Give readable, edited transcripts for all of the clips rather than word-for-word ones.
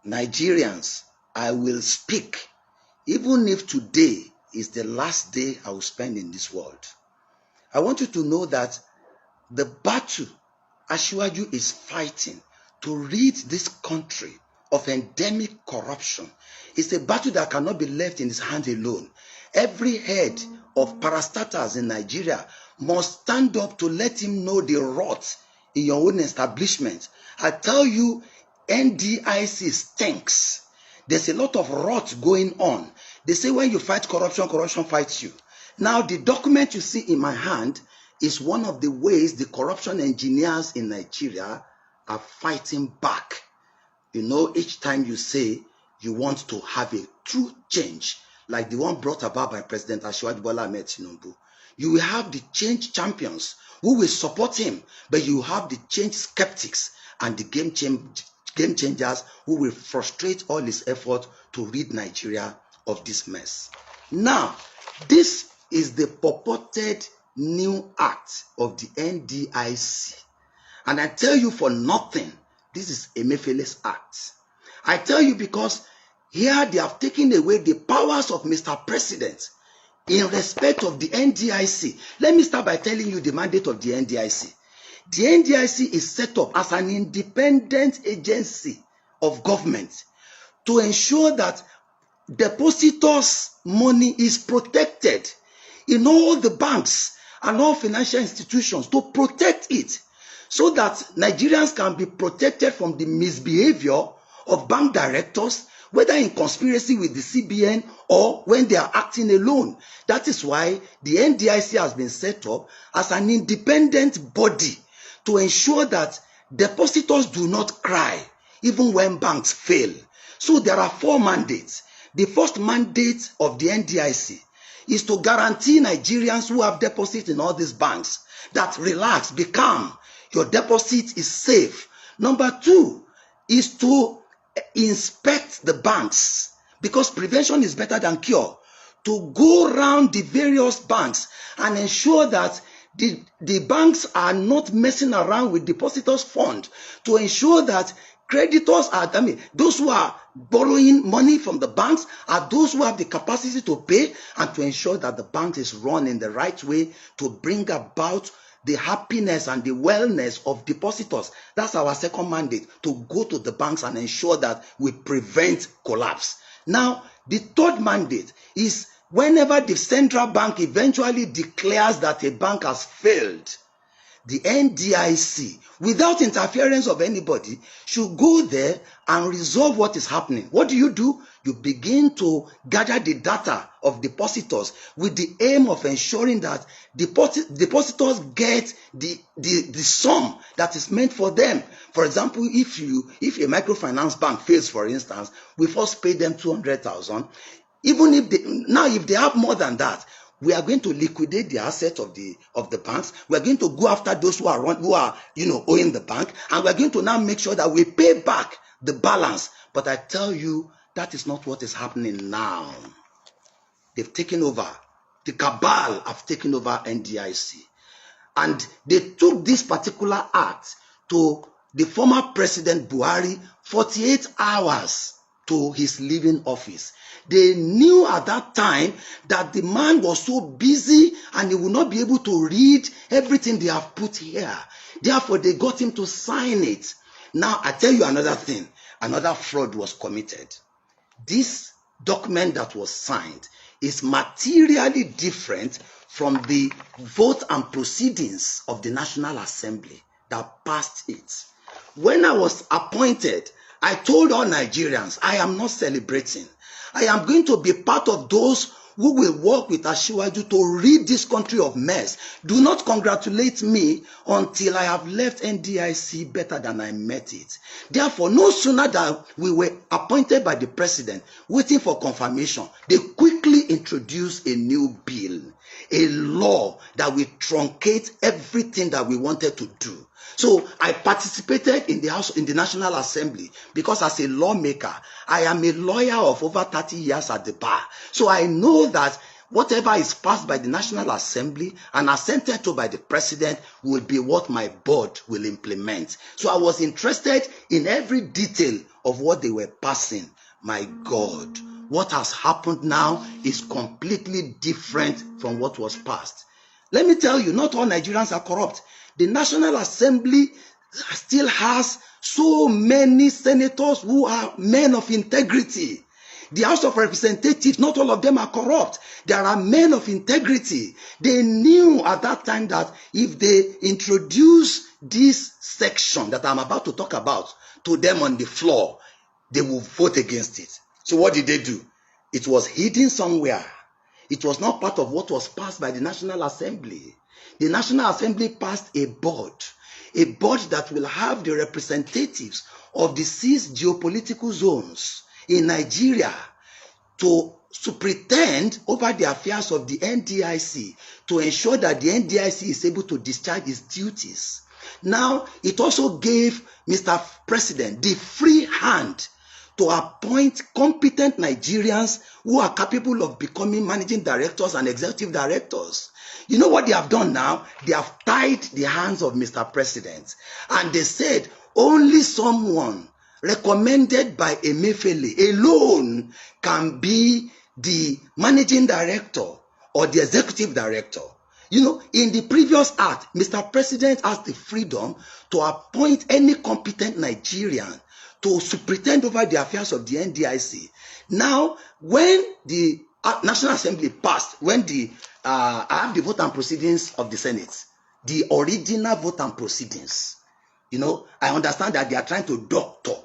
Nigerians, I will speak, even if today is the last day I will spend in this world. I want you to know that the battle Asiwaju is fighting to rid this country of endemic corruption is a battle that cannot be left in his hands alone. Every head of parastatals in Nigeria must stand up to let him know the rot in your own establishment. I tell you, NDIC stinks. There's a lot of rot going on. They say when you fight corruption, corruption fights you. Now, the document you see in my hand is one of the ways the corruption engineers in Nigeria are fighting back. You know, each time you say you want to have a true change, like the one brought about by President Asiwaju Bola Ahmed Tinubu, you will have the change champions who will support him, but you have the change skeptics and the game changers who will frustrate all his effort to rid Nigeria of this mess. Now, this is the purported new act of the NDIC. And I tell you for nothing, this is Emefiele's act. I tell you because here they have taken away the powers of Mr. President in respect of the NDIC. Let me start by telling you the mandate of the NDIC. The NDIC is set up as an independent agency of government to ensure that depositors' money is protected in all the banks and all financial institutions, to protect it so that Nigerians can be protected from the misbehavior of bank directors, whether in conspiracy with the CBN or when they are acting alone. That is why the NDIC has been set up as an independent body to ensure that depositors do not cry even when banks fail. So there are 4 mandates. The first mandate of the NDIC is to guarantee Nigerians who have deposits in all these banks that relax, be calm, your deposit is safe. Number 2 is to inspect the banks, because prevention is better than cure. To go around the various banks and ensure that the banks are not messing around with depositors' fund, to ensure that creditors are, those who are borrowing money from the banks are those who have the capacity to pay, and to ensure that the bank is run in the right way to bring about the happiness and the wellness of depositors. That's our second mandate, to go to the banks and ensure that we prevent collapse. Now, the third mandate is whenever the central bank eventually declares that a bank has failed, the NDIC, without interference of anybody, should go there and resolve what is happening. What do? You begin to gather the data of depositors with the aim of ensuring that depositors get the sum that is meant for them. For example, if a microfinance bank fails, for instance, we first pay them 200,000. Even if they have more than that, we are going to liquidate the assets of the banks. We are going to go after those who are owing the bank, and we are going to now make sure that we pay back the balance. But I tell you, that is not what is happening now. They've taken over. The cabal have taken over NDIC, and they took this particular act to the former President Buhari 48 hours to his leaving office. They knew at that time that the man was so busy and he would not be able to read everything they have put here. Therefore, they got him to sign it. Now, I tell you another thing. Another fraud was committed. This document that was signed is materially different from the vote and proceedings of the National Assembly that passed it. When I was appointed, I told all Nigerians, I am not celebrating. I am going to be part of those who will work with Asiwaju to rid this country of mess. Do not congratulate me until I have left NDIC better than I met it. Therefore, no sooner than we were appointed by the president, waiting for confirmation, they quickly introduced a new bill, a law that will truncate everything that we wanted to do. So I participated in the National Assembly because as a lawmaker, I am a lawyer of over 30 years at the bar. So I know that whatever is passed by the National Assembly and assented to by the president will be what my board will implement. So I was interested in every detail of what they were passing. My God, what has happened now is completely different from what was passed. Let me tell you, not all Nigerians are corrupt. The National Assembly still has so many senators who are men of integrity. The House of Representatives, not all of them are corrupt. There are men of integrity. They knew at that time that if they introduce this section that I'm about to talk about to them on the floor, they will vote against it. So what did they do? It was hidden somewhere. It was not part of what was passed by the National Assembly. The National Assembly passed a board that will have the representatives of the 6 geopolitical zones in Nigeria to pretend over the affairs of the NDIC to ensure that the NDIC is able to discharge its duties. Now, it also gave Mr. President the free hand to appoint competent Nigerians who are capable of becoming managing directors and executive directors. You know what they have done now? They have tied the hands of Mr. President, and they said only someone recommended by Emefiele alone can be the managing director or the executive director. You know, in the previous act, Mr. President has the freedom to appoint any competent Nigerian to superintend over the affairs of the NDIC. Now, when the National Assembly passed, when I have the vote and proceedings of the Senate, the original vote and proceedings, you know, I understand that they are trying to doctor,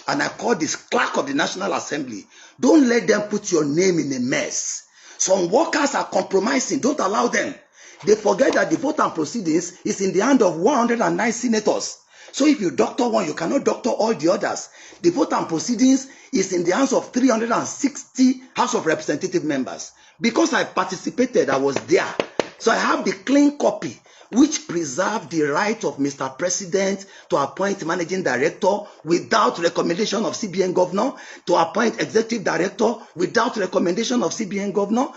and I call this clerk of the National Assembly. Don't let them put your name in a mess. Some workers are compromising. Don't allow them. They forget that the vote and proceedings is in the hand of 109 senators. So if you doctor one, you cannot doctor all the others. The vote and proceedings is in the hands of 360 House of Representative members. Because I participated, I was there. So I have the clean copy, which preserved the right of Mr. President to appoint managing director without recommendation of CBN governor, to appoint executive director without recommendation of CBN governor,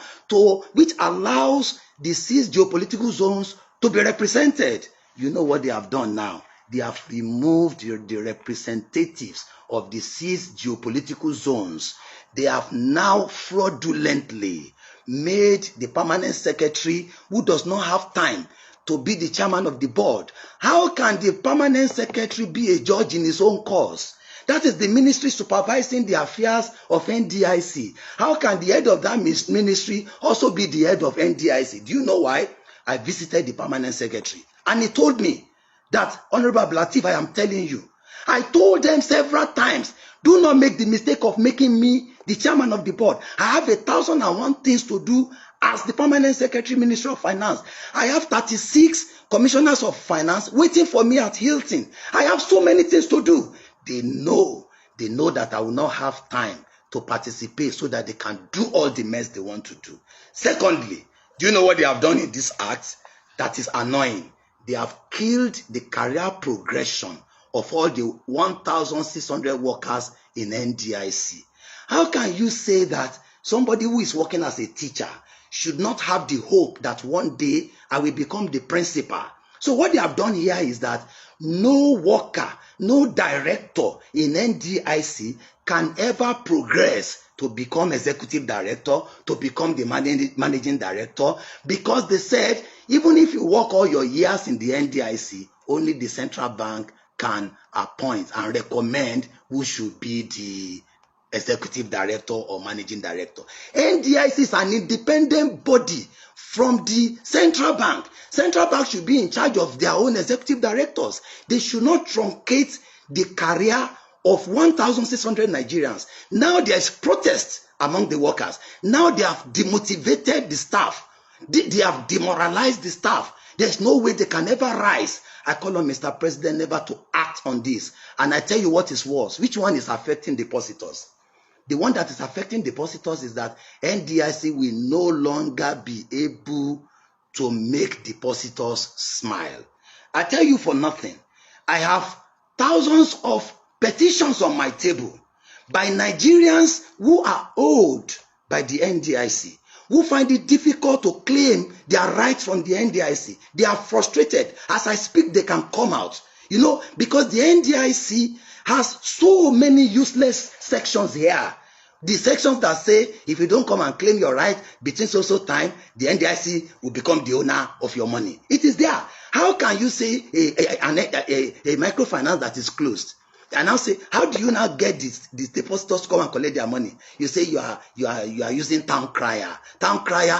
which allows the 6 geopolitical zones to be represented. You know what they have done now? They have removed the representatives of the 6 geopolitical zones. They have now fraudulently made the permanent secretary, who does not have time to be the chairman of the board. How can the permanent secretary be a judge in his own cause? That is the ministry supervising the affairs of NDIC. How can the head of that ministry also be the head of NDIC? Do you know why? I visited the permanent secretary, and he told me that, Honorable Lateef, I am telling you, I told them several times, do not make the mistake of making me the chairman of the board. I have 1,001 things to do as the permanent secretary, Ministry of Finance. I have 36 commissioners of finance waiting for me at Hilton. I have so many things to do. They know that I will not have time to participate so that they can do all the mess they want to do. Secondly, do you know what they have done in this act that is annoying? They have killed the career progression of all the 1,600 workers in NDIC. How can you say that somebody who is working as a teacher should not have the hope that one day I will become the principal? So what they have done here is that no worker, no director in NDIC can ever progress to become executive director, to become the managing director, because they said even if you work all your years in the NDIC, only the central bank can appoint and recommend who should be the executive director or managing director. NDIC is an independent body from the central bank. Central bank should be in charge of their own executive directors. They should not truncate the career of 1,600 Nigerians. Now there is protest among the workers. Now they have demotivated the staff. They have demoralized the staff. There's no way they can ever rise. I call on Mr. President never to act on this. And I tell you what is worse. Which one is affecting depositors? The one that is affecting depositors is that NDIC will no longer be able to make depositors smile. I tell you for nothing, I have thousands of petitions on my table by Nigerians who are owed by the NDIC, who find it difficult to claim their rights from the NDIC. They are frustrated. As I speak, they can come out. You know, because the NDIC has so many useless sections here. The sections that say if you don't come and claim your right between so time, the NDIC will become the owner of your money. It is there. How can you say a microfinance that is closed? And now say, how do you now get these depositors to come and collect their money? You say you are using town crier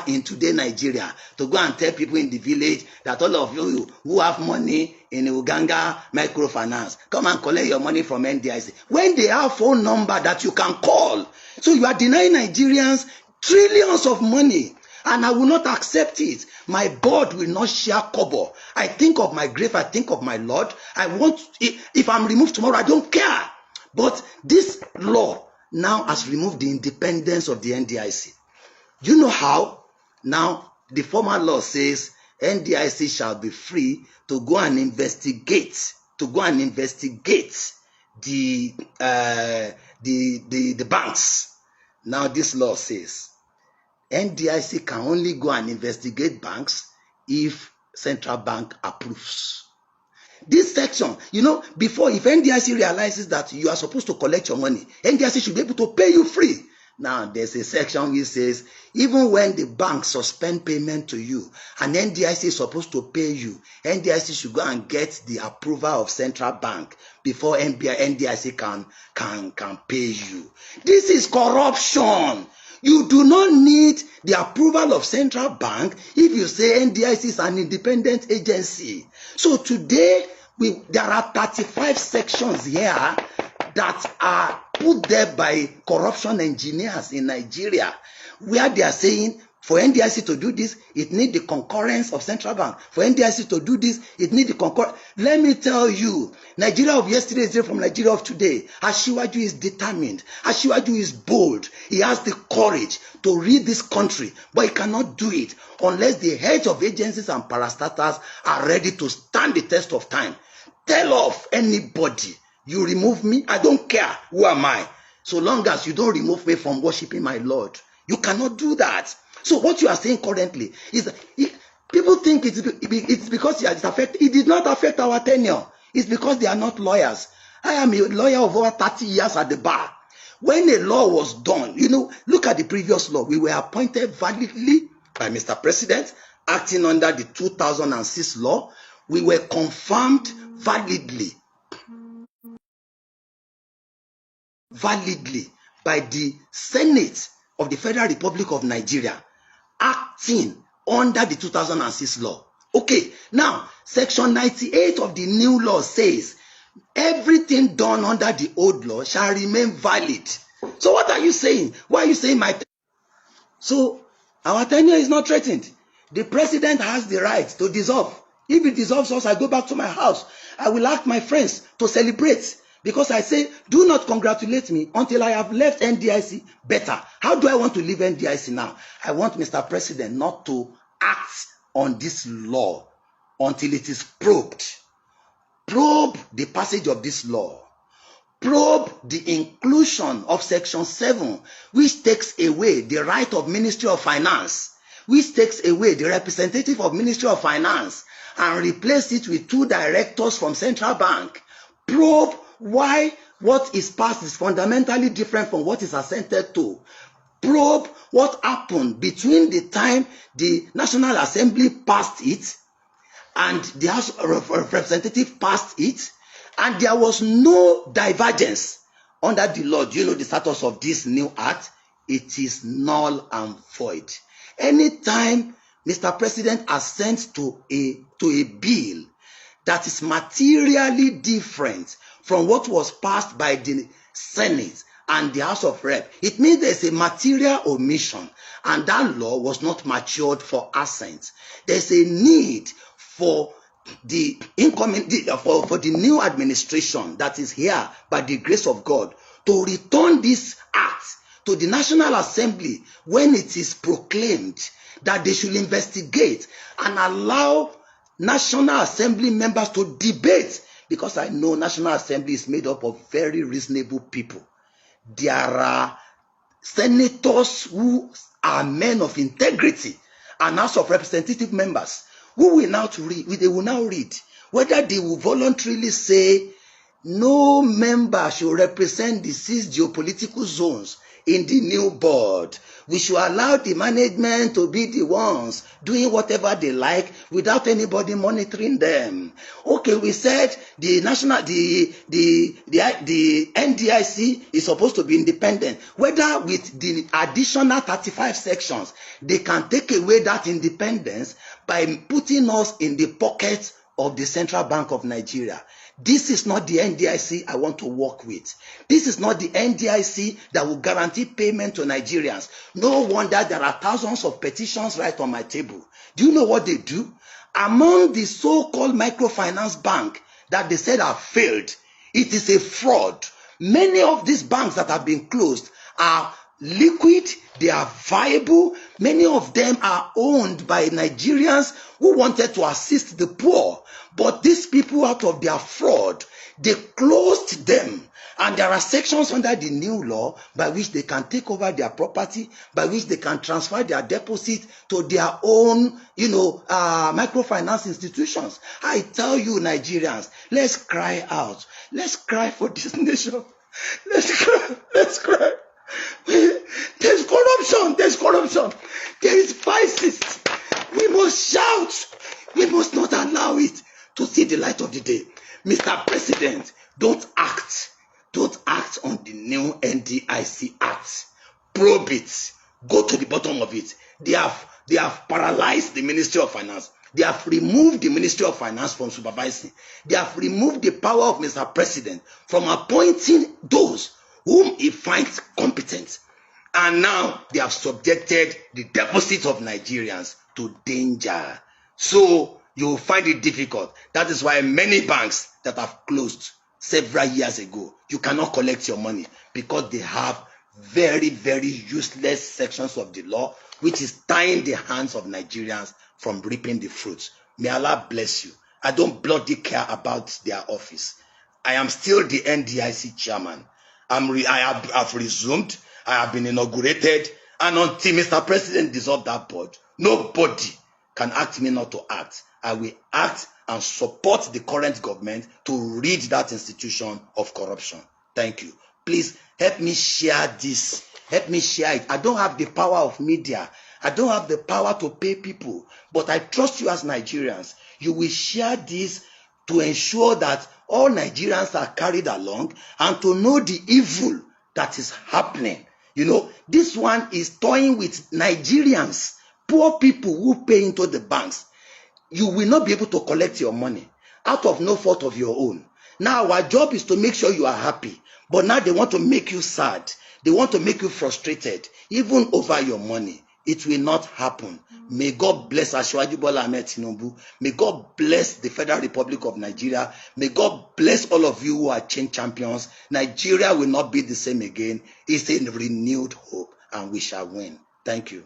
in today Nigeria to go and tell people in the village that all of you who have money in Uganga microfinance, come and collect your money from NDIC. When they have phone number that you can call. So you are denying Nigerians trillions of money. And I will not accept it. My board will not share kobo. I think of my grave. I think of my Lord. I want, if I'm removed tomorrow, I don't care. But this law now has removed the independence of the NDIC. Do you know how? Now, the former law says NDIC shall be free to go and investigate, the banks. Now, this law says NDIC can only go and investigate banks if central bank approves. This section, before, if NDIC realizes that you are supposed to collect your money, NDIC should be able to pay you free. Now, there's a section which says, even when the bank suspend payment to you and NDIC is supposed to pay you, NDIC should go and get the approval of central bank before NDIC can pay you. This is corruption. You do not need the approval of central bank if you say NDIC is an independent agency. So today, there are 35 sections here that are put there by corruption engineers in Nigeria, where they are saying, for NDIC to do this, it needs the concurrence of central bank. For NDIC to do this, it needs the concurrence. Let me tell you, Nigeria of yesterday is different from Nigeria of today. Asiwaju is determined. Asiwaju is bold. He has the courage to lead this country, but he cannot do it unless the heads of agencies and parastatals are ready to stand the test of time. Tell off anybody. You remove me, I don't care. Who am I? So long as you don't remove me from worshiping my Lord. You cannot do that. So what you are saying currently is that people think it's because it affected. It did not affect our tenure. It's because they are not lawyers. I am a lawyer of over 30 years at the bar. When a law was done, look at the previous law. We were appointed validly by Mr. President, acting under the 2006 law. We were confirmed validly by the Senate of the Federal Republic of Nigeria, acting under the 2006 law. Okay, now, Section 98 of the new law says, everything done under the old law shall remain valid. So what are you saying? Why are you saying my... So, our tenure is not threatened. The president has the right to dissolve. If he dissolves us, I go back to my house. I will ask my friends to celebrate. Because I say, do not congratulate me until I have left NDIC better. How do I want to leave NDIC now? I want Mr. President not to act on this law until it is probed. Probe the passage of this law. Probe the inclusion of Section 7, which takes away the right of Ministry of Finance, which takes away the representative of Ministry of Finance, and replace it with 2 directors from Central Bank. Probe why what is passed is fundamentally different from what is assented to. Probe what happened between the time the National Assembly passed it and the House of Representatives passed it, and there was no divergence under the law. Do you know the status of this new act? It is null and void. Anytime Mr. President assents to a bill that is materially different from what was passed by the Senate and the House of Rep, it means there's a material omission, and that law was not matured for assent. There's a need for the for the new administration that is here by the grace of God to return this act to the National Assembly when it is proclaimed that they should investigate and allow National Assembly members to debate, because I know National Assembly is made up of very reasonable people. There are senators who are men of integrity and House of Representative members who will now read. They will now read whether they will voluntarily say No member should represent the 6 geopolitical zones in the new board. We should allow the management to be the ones doing whatever they like without anybody monitoring them. Okay, we said the NDIC is supposed to be independent. Whether with the additional 35 sections, they can take away that independence by putting us in the pocket of the Central Bank of Nigeria. This is not the NDIC I want to work with. This is not the NDIC that will guarantee payment to Nigerians. No wonder there are thousands of petitions right on my table. Do you know what they do? Among the so-called microfinance bank that they said have failed, it is a fraud. Many of these banks that have been closed are liquid, they are viable. Many of them are owned by Nigerians who wanted to assist the poor. But these people, out of their fraud, they closed them. And there are sections under the new law by which they can take over their property, by which they can transfer their deposit to their own, microfinance institutions. I tell you, Nigerians, let's cry out. Let's cry for this nation. Let's cry. Let's cry. There's corruption. There's corruption. There is vices. We must shout. We must not allow it to see the light of the day. Mr. President, don't act. Don't act on the new NDIC Act. Probe it. Go to the bottom of it. They have paralyzed the Ministry of Finance. They have removed the Ministry of Finance from supervising. They have removed the power of Mr. President from appointing those whom he finds competent. And now they have subjected the deposits of Nigerians to danger. So you will find it difficult. That is why many banks that have closed several years ago, you cannot collect your money because they have very, very useless sections of the law which is tying the hands of Nigerians from reaping the fruits. May Allah bless you. I don't bloody care about their office. I am still the NDIC chairman. I have resumed. I have been inaugurated. And until Mr. President dissolves that board, nobody can ask me not to act. I will act and support the current government to rid that institution of corruption. Thank you. Please help me share this. Help me share it. I don't have the power of media. I don't have the power to pay people. But I trust you as Nigerians. You will share this to ensure that all Nigerians are carried along and to know the evil that is happening. This one is toying with Nigerians, poor people who pay into the banks. You will not be able to collect your money out of no fault of your own. Now our job is to make sure you are happy. But now they want to make you sad. They want to make you frustrated, even over your money. It will not happen. May God bless Asiwaju Bola Ahmed Tinubu. May God bless the Federal Republic of Nigeria. May God bless all of you who are change champions. Nigeria will not be the same again. It's a renewed hope and we shall win. Thank you.